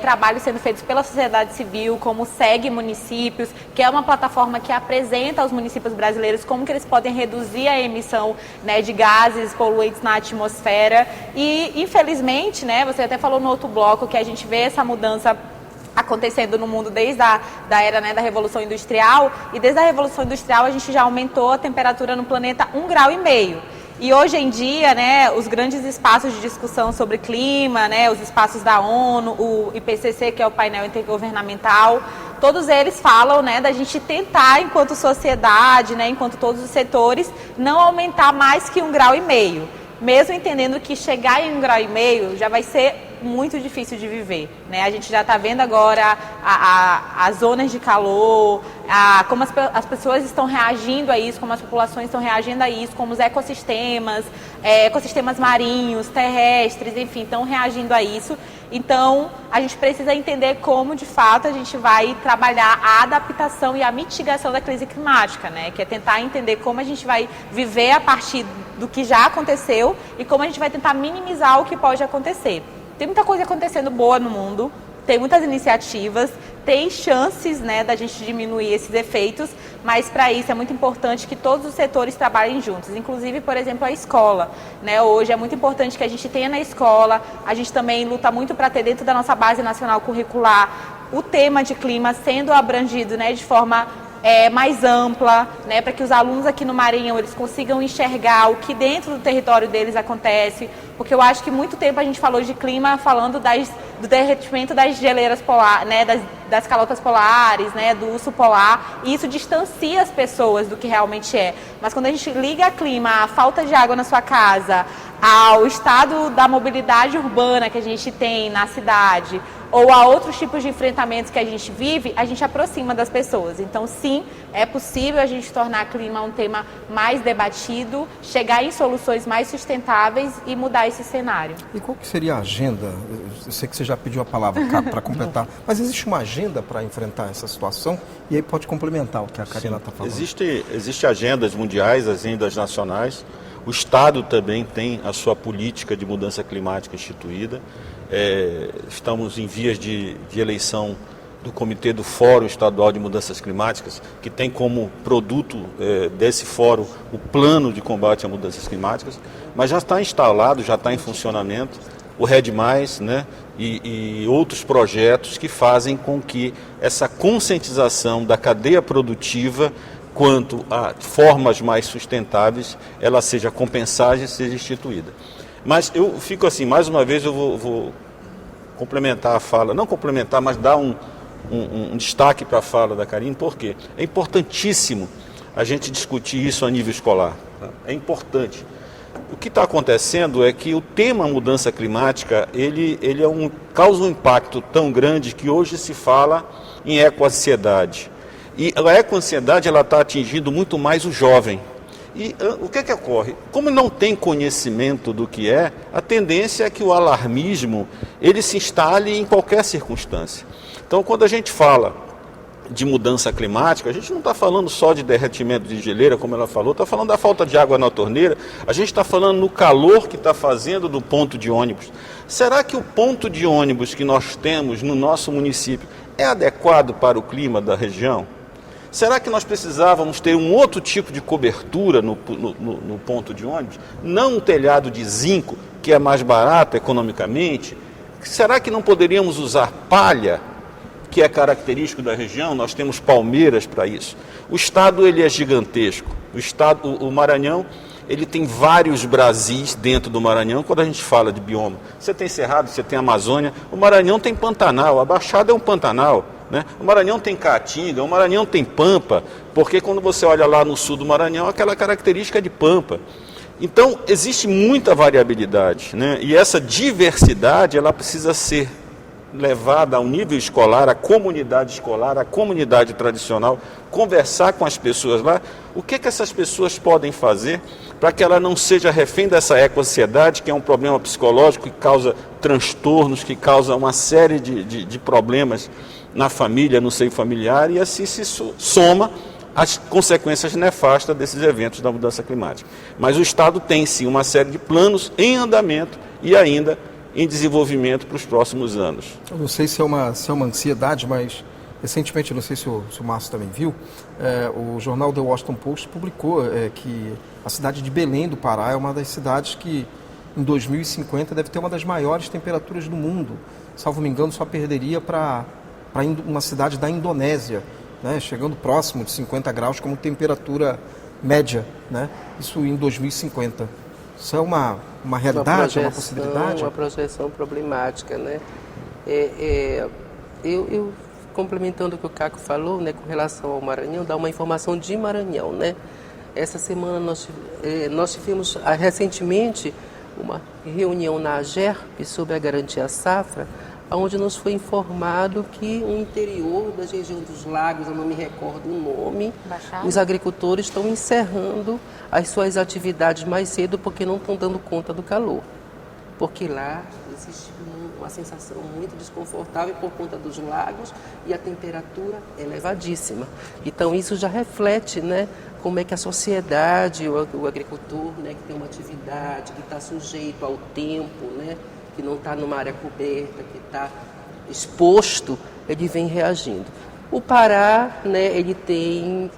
trabalhos sendo feitos pela sociedade civil, como o SEG Municípios, que é uma plataforma que apresenta aos municípios brasileiros como que eles podem reduzir a emissão, né, de gases poluentes na atmosfera. E, infelizmente, né, você até falou no outro bloco que a gente vê essa mudança acontecendo no mundo desde a era, né, da Revolução Industrial, e desde a Revolução Industrial a gente já aumentou a temperatura no planeta 1,5 graus. E hoje em dia, né, os grandes espaços de discussão sobre clima, né, os espaços da ONU, o IPCC, que é o painel intergovernamental, todos eles falam, né, da gente tentar, enquanto sociedade, né, enquanto todos os setores, não aumentar mais que 1,5 graus, mesmo entendendo que chegar em 1,5 graus já vai ser muito difícil de viver, né? A gente já está vendo agora as zonas de calor, como as pessoas estão reagindo a isso, como as populações estão reagindo a isso, como os ecossistemas marinhos, terrestres, enfim, estão reagindo a isso. Então, a gente precisa entender como, de fato, a gente vai trabalhar a adaptação e a mitigação da crise climática, né? Que é tentar entender como a gente vai viver a partir do que já aconteceu e como a gente vai tentar minimizar o que pode acontecer. Tem muita coisa acontecendo boa no mundo, tem muitas iniciativas, tem chances, né, da gente diminuir esses efeitos, mas para isso é muito importante que todos os setores trabalhem juntos, inclusive, por exemplo, a escola, né? Hoje é muito importante que a gente tenha na escola, a gente também luta muito para ter dentro da nossa base nacional curricular o tema de clima sendo abrangido, né, de forma mais ampla, né, para que os alunos aqui no Maranhão eles consigam enxergar o que dentro do território deles acontece, porque eu acho que muito tempo a gente falou de clima falando do derretimento das geleiras polares, né, das calotas polares, né, do urso polar, e isso distancia as pessoas do que realmente é. Mas quando a gente liga a clima, a falta de água na sua casa, ao estado da mobilidade urbana que a gente tem na cidade, ou a outros tipos de enfrentamentos que a gente vive, a gente aproxima das pessoas. Então, sim, é possível a gente tornar clima um tema mais debatido, chegar em soluções mais sustentáveis e mudar esse cenário. E qual que seria a agenda? Eu sei que você já pediu a palavra para completar, mas existe uma agenda para enfrentar essa situação? E aí pode complementar o que a Karina está falando. Existem agendas mundiais, agendas nacionais. O Estado também tem a sua política de mudança climática instituída. Estamos em vias de eleição do Comitê do Fórum Estadual de Mudanças Climáticas, que tem como produto desse fórum o plano de combate a mudanças climáticas, mas já está instalado, já está em funcionamento o RED+, né, e outros projetos que fazem com que essa conscientização da cadeia produtiva quanto a formas mais sustentáveis, ela seja compensada e seja instituída. Mas eu fico assim, mais uma vez eu vou complementar a fala, não complementar, mas dar um destaque para a fala da Karine, porque é importantíssimo a gente discutir isso a nível escolar. Tá? É importante. O que está acontecendo é que o tema mudança climática, ele causa um impacto tão grande que hoje se fala em ecoansiedade. E a ecoansiedade está atingindo muito mais o jovem. E o que ocorre? Como não tem conhecimento do que é, a tendência é que o alarmismo ele se instale em qualquer circunstância. Então, quando a gente fala de mudança climática, a gente não está falando só de derretimento de geleira, como ela falou, está falando da falta de água na torneira, a gente está falando no calor que está fazendo do ponto de ônibus. Será que o ponto de ônibus que nós temos no nosso município é adequado para o clima da região? Será que nós precisávamos ter um outro tipo de cobertura no ponto de ônibus? Não um telhado de zinco, que é mais barato economicamente? Será que não poderíamos usar palha, que é característico da região? Nós temos palmeiras para isso. O estado ele é gigantesco. O Maranhão ele tem vários Brasis dentro do Maranhão. Quando a gente fala de bioma, você tem Cerrado, você tem Amazônia. O Maranhão tem Pantanal, a Baixada é um Pantanal, né? O Maranhão tem Caatinga, o Maranhão tem Pampa, porque quando você olha lá no sul do Maranhão, aquela característica é de Pampa. Então, existe muita variabilidade, né? E essa diversidade ela precisa ser levada ao nível escolar, à comunidade escolar, à comunidade tradicional, conversar com as pessoas lá, o que essas pessoas podem fazer para que ela não seja refém dessa eco-ansiedade, que é um problema psicológico que causa transtornos, que causa uma série de problemas na família, no seio familiar, e assim se soma as consequências nefastas desses eventos da mudança climática. Mas o Estado tem sim uma série de planos em andamento e ainda em desenvolvimento para os próximos anos. Eu não sei se é uma ansiedade, mas recentemente, não sei se o Márcio também viu, o jornal The Washington Post publicou que a cidade de Belém do Pará é uma das cidades que em 2050 deve ter uma das maiores temperaturas do mundo. Salvo me engano, só perderia para uma cidade da Indonésia, né, chegando próximo de 50 graus como temperatura média, né, isso em 2050. Isso é uma realidade, uma possibilidade? Uma projeção problemática, né? Eu complementando o que o Caco falou, né, com relação ao Maranhão, dar uma informação de Maranhão, né? Essa semana nós tivemos recentemente uma reunião na AGERP sobre a garantia safra, onde nos foi informado que o interior da região dos lagos, eu não me recordo o nome, os agricultores estão encerrando as suas atividades mais cedo porque não estão dando conta do calor. Porque lá existe uma sensação muito desconfortável por conta dos lagos e a temperatura é elevadíssima. Então isso já reflete, né, como é que a sociedade, o agricultor, né, que tem uma atividade, que está sujeito ao tempo, né, que não está numa área coberta, que está exposto, ele vem reagindo. O Pará, né, ele tem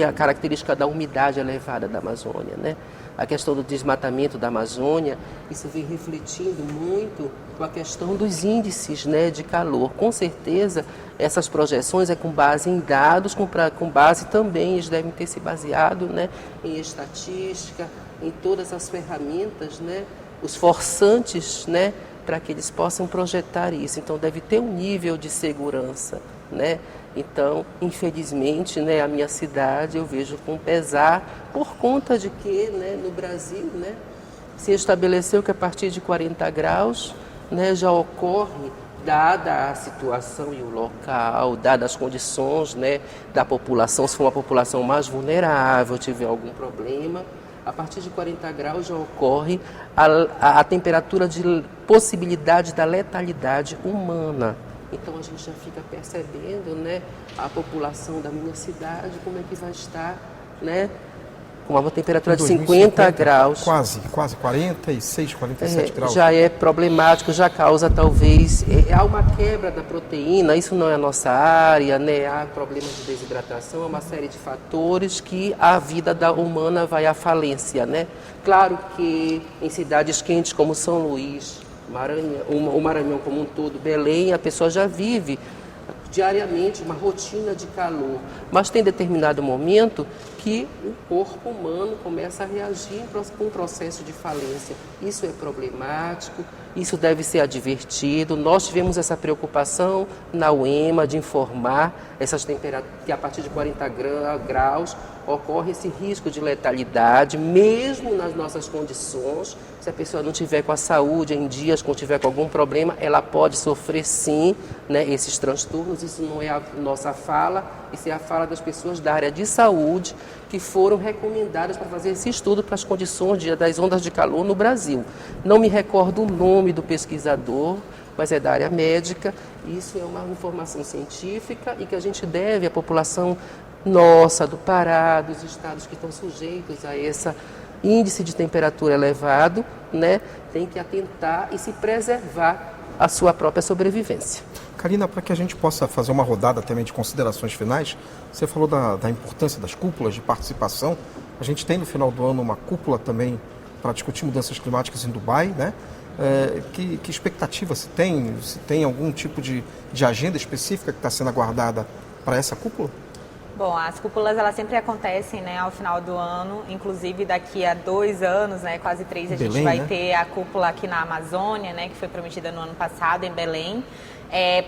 a característica da umidade elevada da Amazônia, né? A questão do desmatamento da Amazônia, isso vem refletindo muito com a questão dos índices, né, de calor. Com certeza, essas projeções é com base em dados, com base também, eles devem ter se baseado, né, em estatística, em todas as ferramentas, né, os forçantes, né, para que eles possam projetar isso. Então, deve ter um nível de segurança, né? Então, infelizmente, né, a minha cidade eu vejo com pesar por conta de que, né, no Brasil, né, se estabeleceu que a partir de 40 graus, né, já ocorre, dada a situação e o local, dadas as condições, né, da população, se for uma população mais vulnerável, tiver algum problema, a partir de 40 graus já ocorre a temperatura de possibilidade da letalidade humana. Então a gente já fica percebendo, né, a população da minha cidade, como é que vai estar, né, com uma temperatura de 50 graus. Quase 46, 47 graus. Já é problemático, já causa talvez, há uma quebra da proteína, isso não é a nossa área, né, há problemas de desidratação, há uma série de fatores que a vida humana vai à falência, né. Claro que em cidades quentes como São Luís, o Maranhão como um todo, Belém, a pessoa já vive diariamente uma rotina de calor, mas tem determinado momento que o corpo humano começa a reagir com um processo de falência. Isso é problemático, isso deve ser advertido. Nós tivemos essa preocupação na UEMA de informar essas temperaturas, que a partir de 40 graus ocorre esse risco de letalidade, mesmo nas nossas condições. Se a pessoa não tiver com a saúde em dias, quando tiver com algum problema, ela pode sofrer sim, né, esses transtornos. Isso não é a nossa fala, isso é a fala das pessoas da área de saúde que foram recomendadas para fazer esse estudo para as condições das ondas de calor no Brasil. Não me recordo o nome do pesquisador, mas é da área médica. Isso é uma informação científica e que a gente deve à população nossa, do Pará, dos estados que estão sujeitos a esse índice de temperatura elevado, né, tem que atentar e se preservar a sua própria sobrevivência. Karina, para que a gente possa fazer uma rodada também de considerações finais, você falou da importância das cúpulas de participação. A gente tem no final do ano uma cúpula também para discutir mudanças climáticas em Dubai, né? Que expectativa se tem? Se tem algum tipo de agenda específica que está sendo aguardada para essa cúpula? Bom, as cúpulas elas sempre acontecem, né, ao final do ano, inclusive daqui a 2 anos, né, quase 3, a gente vai ter a cúpula aqui na Amazônia, né, que foi prometida no ano passado em Belém.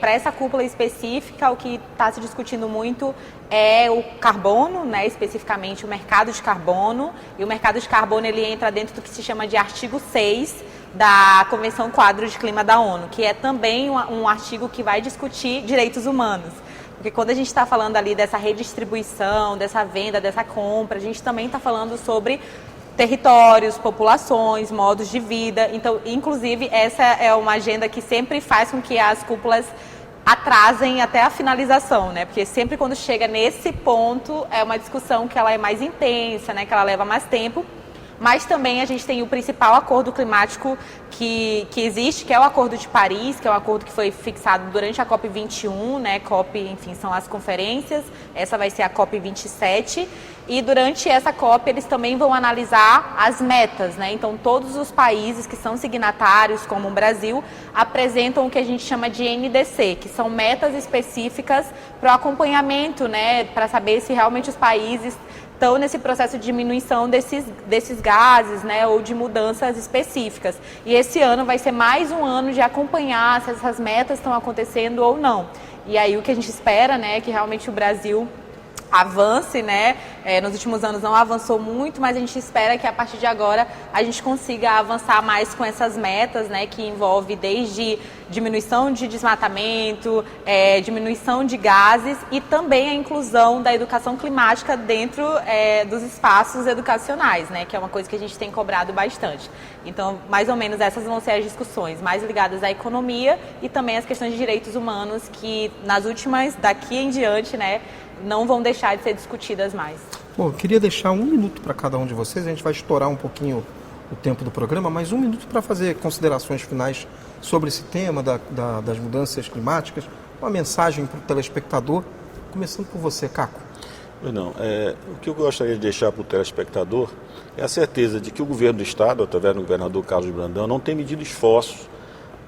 Para essa cúpula específica, o que está se discutindo muito é o carbono, né, especificamente o mercado de carbono. E o mercado de carbono ele entra dentro do que se chama de artigo 6 da Convenção Quadro de Clima da ONU, que é também um artigo que vai discutir direitos humanos. Porque quando a gente está falando ali dessa redistribuição, dessa venda, dessa compra, a gente também está falando sobre territórios, populações, modos de vida. Então, inclusive, essa é uma agenda que sempre faz com que as cúpulas atrasem até a finalização, né? Porque sempre quando chega nesse ponto, é uma discussão que ela é mais intensa, né? Que ela leva mais tempo. Mas também a gente tem o principal acordo climático que existe, que é o Acordo de Paris, que é um acordo que foi fixado durante a COP21, né? COP, enfim, são as conferências, essa vai ser a COP27. E durante essa COP eles também vão analisar as metas, né? Então todos os países que são signatários, como o Brasil, apresentam o que a gente chama de NDC, que são metas específicas para o acompanhamento, né? Para saber se realmente os países estão nesse processo de diminuição desses gases, né, ou de mudanças específicas. E esse ano vai ser mais um ano de acompanhar se essas metas estão acontecendo ou não. E aí o que a gente espera, né, é que realmente o Brasil avance, né? Nos últimos anos não avançou muito, mas a gente espera que a partir de agora a gente consiga avançar mais com essas metas, né? Que envolve desde diminuição de desmatamento, diminuição de gases e também a inclusão da educação climática dentro dos espaços educacionais, né? Que é uma coisa que a gente tem cobrado bastante. Então, mais ou menos essas vão ser as discussões mais ligadas à economia e também às questões de direitos humanos que nas últimas, daqui em diante, né? Não vão deixar de ser discutidas mais. Bom, eu queria deixar 1 minuto para cada um de vocês, a gente vai estourar um pouquinho o tempo do programa, mas 1 minuto para fazer considerações finais sobre esse tema das mudanças climáticas, uma mensagem para o telespectador, começando por você, Caco. Não, o que eu gostaria de deixar para o telespectador é a certeza de que o governo do Estado, através do governador Carlos Brandão, não tem medido esforços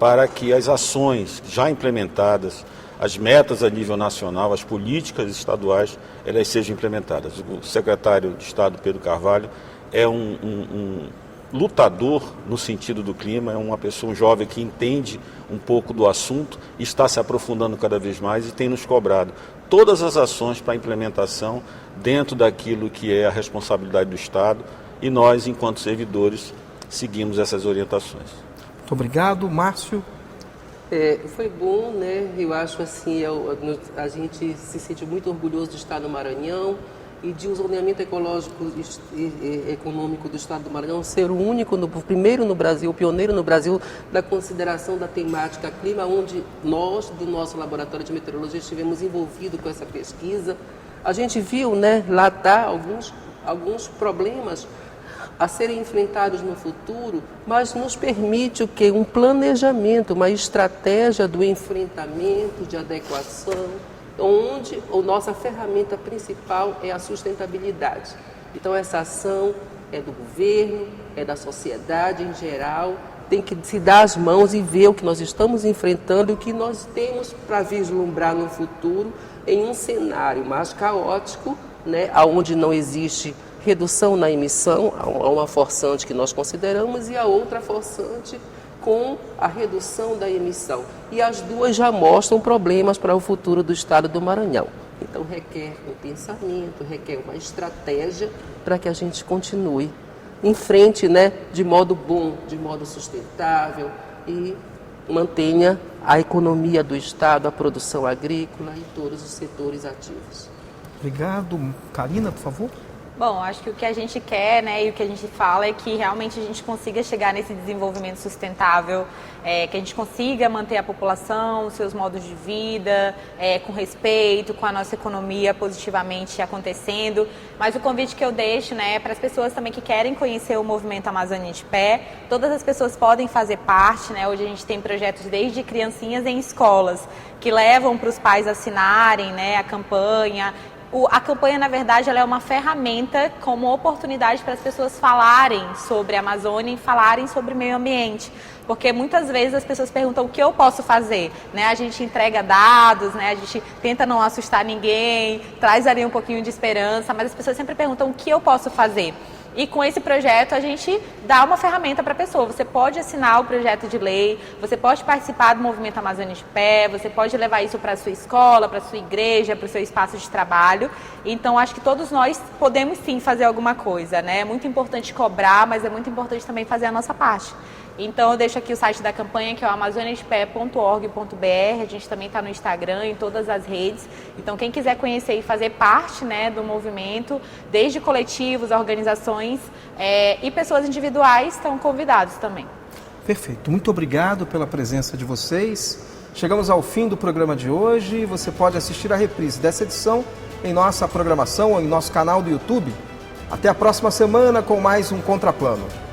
para que as ações já implementadas, as metas a nível nacional, as políticas estaduais, elas sejam implementadas. O secretário de Estado, Pedro Carvalho, é um lutador no sentido do clima, é uma pessoa, um jovem que entende um pouco do assunto, está se aprofundando cada vez mais e tem nos cobrado todas as ações para a implementação dentro daquilo que é a responsabilidade do Estado e nós, enquanto servidores, seguimos essas orientações. Muito obrigado. Márcio? Foi bom, né? Eu acho assim, a gente se sente muito orgulhoso de estar no Maranhão e de o zoneamento ecológico e econômico do estado do Maranhão ser o único, o primeiro no Brasil, o pioneiro no Brasil da consideração da temática clima, onde nós, do nosso laboratório de meteorologia, estivemos envolvidos com essa pesquisa. A gente viu, né, lá está alguns problemas a serem enfrentados no futuro, mas nos permite o quê? Um planejamento, uma estratégia do enfrentamento, de adequação, onde a nossa ferramenta principal é a sustentabilidade. Então essa ação é do governo, é da sociedade em geral, tem que se dar as mãos e ver o que nós estamos enfrentando e o que nós temos para vislumbrar no futuro em um cenário mais caótico, né, onde não existe redução na emissão, há uma forçante que nós consideramos e a outra forçante com a redução da emissão. E as duas já mostram problemas para o futuro do estado do Maranhão. Então requer um pensamento, requer uma estratégia para que a gente continue em frente, né, de modo bom, de modo sustentável e mantenha a economia do estado, a produção agrícola e todos os setores ativos. Obrigado. Karina, por favor. Bom, acho que o que a gente quer, né, e o que a gente fala é que realmente a gente consiga chegar nesse desenvolvimento sustentável, que a gente consiga manter a população, os seus modos de vida, com respeito, com a nossa economia positivamente acontecendo. Mas o convite que eu deixo, né, para as pessoas também que querem conhecer o movimento Amazônia de Pé, todas as pessoas podem fazer parte, né? Hoje a gente tem projetos desde criancinhas em escolas, que levam para os pais assinarem, né, a campanha. A campanha, na verdade, ela é uma ferramenta como oportunidade para as pessoas falarem sobre a Amazônia e falarem sobre o meio ambiente. Porque muitas vezes as pessoas perguntam o que eu posso fazer, né? A gente entrega dados, né? A gente tenta não assustar ninguém, traz ali um pouquinho de esperança, mas as pessoas sempre perguntam o que eu posso fazer. E com esse projeto a gente dá uma ferramenta para a pessoa. Você pode assinar o projeto de lei, você pode participar do movimento Amazônia de Pé, você pode levar isso para a sua escola, para a sua igreja, para o seu espaço de trabalho. Então acho que todos nós podemos sim fazer alguma coisa, né? É muito importante cobrar, mas é muito importante também fazer a nossa parte. Então eu deixo aqui o site da campanha, que é o amazoniadepé.org.br. A gente também está no Instagram, em todas as redes. Então quem quiser conhecer e fazer parte, né, do movimento, desde coletivos, organizações e pessoas individuais, estão convidados também. Perfeito. Muito obrigado pela presença de vocês. Chegamos ao fim do programa de hoje. Você pode assistir a reprise dessa edição em nossa programação ou em nosso canal do YouTube. Até a próxima semana com mais um Contraplano.